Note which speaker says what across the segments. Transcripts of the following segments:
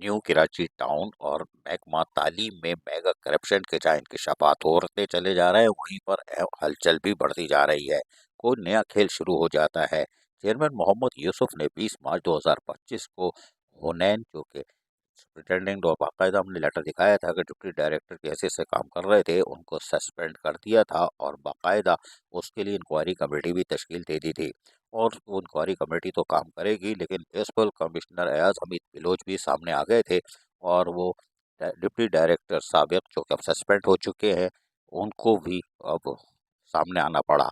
Speaker 1: New Karachi town और महकमा तालीम में मेगा करप्शन के जहाँ इंकशाफात होते चले जा रहे हैं, वहीं पर हलचल भी बढ़ती जा रही है। कोई नया खेल शुरू हो जाता है। चेयरमैन मोहम्मद यूसुफ ने 20 मार्च 2025 को हुनैन, जो कि सुप्रिटेंडेंट, और बाकायदा हमने लेटर दिखाया था कि डिप्टी डायरेक्टर की हैसियत से काम कर रहे थे, उनको सस्पेंड कर दिया था और बाकायदा उसके लिए इंक्वायरी कमेटी भी तश्कील दे दी थी। और वो इंक्वायरी कमेटी तो काम करेगी, लेकिन म्यूनसिपल कमिश्नर एयाज हमीद बिलोच भी सामने आ गए थे और वो डिप्टी डायरेक्टर साबिक, जो कि अब सस्पेंड हो चुके हैं, उनको भी अब सामने आना पड़ा।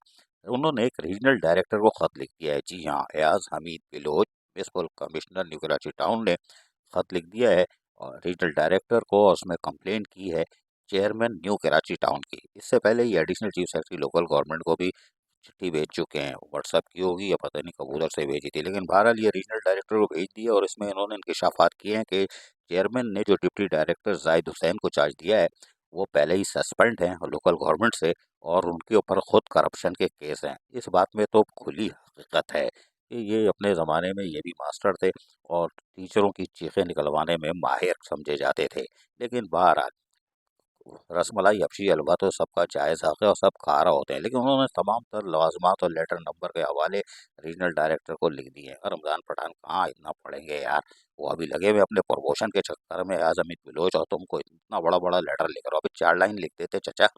Speaker 1: उन्होंने एक रीजनल डायरेक्टर को खत लिख दिया है। जी हाँ, Ayaz Hamid Baloch, municipal commissioner new Karachi town ने खत लिख दिया है और रीजनल डायरेक्टर को, और उसमें कंप्लेंट की है चेयरमैन न्यू कराची टाउन की। इससे पहले ये additional chief secretary local government को भी चिट्ठी भेज चुके हैं। व्हाट्सएप की होगी या पता नहीं कब उधर से भेजी थी, लेकिन बहरहाल ये रीजनल डायरेक्टर को भेज दिया और इसमें इन्होंने इंकशाफात किए हैं कि चेयरमैन ने जो डिप्टी डायरेक्टर जाहिद हुसैन को चार्ज दिया है, वो पहले ही सस्पेंड हैं लोकल गवर्नमेंट से, और उनके ऊपर खुद करप्शन के केस हैं। इस बात में तो खुली हकीकत है कि ये अपने ज़माने में ये भी मास्टर थे और टीचरों की चीखें निकलवाने में माहिर समझे जाते थे। लेकिन बहरहाल रसमलाई हबशी हलवा तो सबका जायज़ हक है और सब खा रहे होते हैं, लेकिन उन्होंने तमाम तर लवाजमात और लेटर नंबर के हवाले रीजनल डायरेक्टर को लिख दिए हैं। रमज़ान पठान कहाँ इतना पढ़ेंगे यार, वो अभी लगे हुए अपने प्रमोशन के चक्कर में। आज अमित बिलोच, और तुमको इतना बड़ा बड़ा लेटर लिख रहे हो, अभी 4 लाइन लिख देते चचा।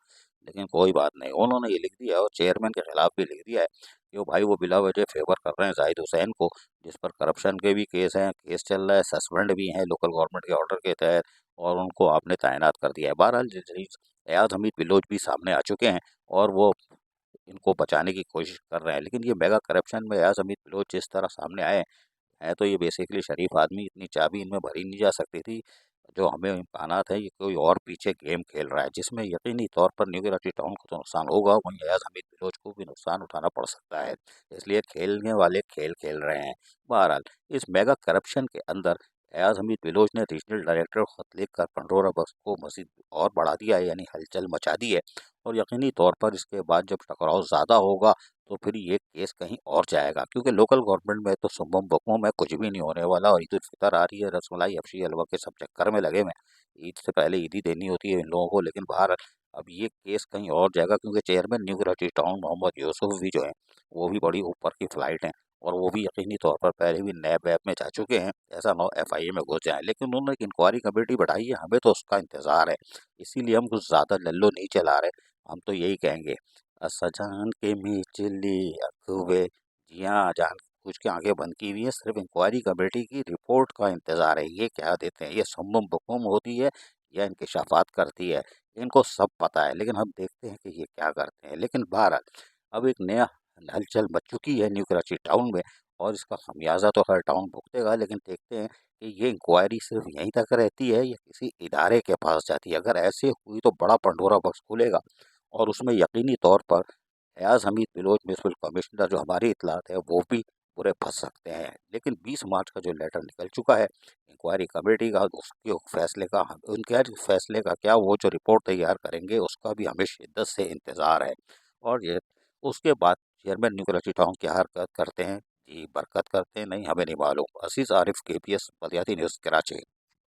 Speaker 1: लेकिन कोई बात नहीं, उन्होंने ये लिख दिया है और चेयरमैन के खिलाफ भी लिख दिया है कि वो भाई वो बिला वजह फेवर कर रहे हैं जाहिद हुसैन को, जिस पर करप्शन के भी केस हैं, केस चल रहा है, सस्पेंड भी हैं लोकल गवर्नमेंट के ऑर्डर के तहत, और उनको आपने तैनात कर दिया है। बहरहाल एयाज हमीद बिलोच भी सामने आ चुके हैं और वो इनको बचाने की कोशिश कर रहे हैं। लेकिन ये मेगा करप्शन में एयाज हमीद बिलोच जिस तरह सामने आए हैं, तो ये बेसिकली शरीफ आदमी, इतनी चाबी इनमें भरी नहीं जा सकती थी। जो हमें इम्कानात है, ये कोई और पीछे गेम खेल रहा है, जिसमें यकीनी तौर पर न्यू कराची टाउन को तो नुकसान होगा, वहीं एयाज हमीद बिलोच को भी नुकसान उठाना पड़ सकता है। इसलिए खेलने वाले खेल खेल रहे हैं। बहरहाल इस मेगा करप्शन के अंदर एयाज हमीद बिलोच ने रीजनल डायरेक्टर को खत लिख कर पंडोरा बक्स को मजीद और बढ़ा दिया है, यानी हलचल मचा दी है। और यकीनी तौर पर इसके बाद जब टकराव ज़्यादा होगा, तो फिर ये केस कहीं और जाएगा, क्योंकि लोकल गवर्नमेंट में तो सुम्बम बकमुम है, कुछ भी नहीं होने वाला। और ईद उल फितर आ रही है, रसमलाई हबशी हलवा के सब चक्कर में लगे हुए हैं। ईद से पहले ईदी देनी होती है इन लोगों को, लेकिन बाहर अब ये केस कहीं और जाएगा, क्योंकि chairman new Karachi town Mohammad Yusuf भी जो है, वो भी बड़ी ऊपर की फ्लाइट हैं, और वो भी यकीनी तौर पर पहले भी नैब वैब में जा चुके हैं। ऐसा ना हो एफआईए में घुस जाए, लेकिन उन्होंने एक इंक्वायरी कमेटी बढ़ाई है, हमें तो उसका इंतजार है। इसीलिए हम कुछ ज़्यादा लल्लो नहीं चला रहे। हम तो यही कहेंगे, सजान के मिचली अखवे। जी हाँ, जान कुछ के आंखें बंद की हुई है, सिर्फ इंक्वायरी कमेटी की रिपोर्ट का इंतजार है। ये क्या देते हैं, ये सुम्म बकुम होती है या इंकशाफात करती है, इनको सब पता है। लेकिन हम देखते हैं कि ये क्या करते हैं। लेकिन बहरहाल अब एक नया हलचल मच चुकी है न्यू कराची टाउन में, और इसका खमियाजा तो हर टाउन भुगतेगा। लेकिन देखते हैं कि ये इंक्वायरी सिर्फ यहीं तक रहती है या किसी इदारे के पास जाती है। अगर ऐसे हुई तो बड़ा पंडोरा बॉक्स खुलेगा, और उसमें यकीनी तौर पर एयाज हमीद बिलोच म्यूनसिपल कमिश्नर, जो हमारी इतलात है, वो भी पूरे फंस सकते हैं। लेकिन 20 मार्च का जो लेटर निकल चुका है इंक्वायरी कमेटी का, उसके फैसले का, उनके फैसले का क्या, वो जो रिपोर्ट तैयार करेंगे उसका भी हमें शिद्दत से इंतज़ार है। और ये उसके बाद चेयरमैन न्यू कराची टाउन क्या हरकत करते हैं, जी बरकत करते हैं, नहीं हमें नहीं मालूम। असीस आरिफ, KPS बलियाती न्यूज़, कराची।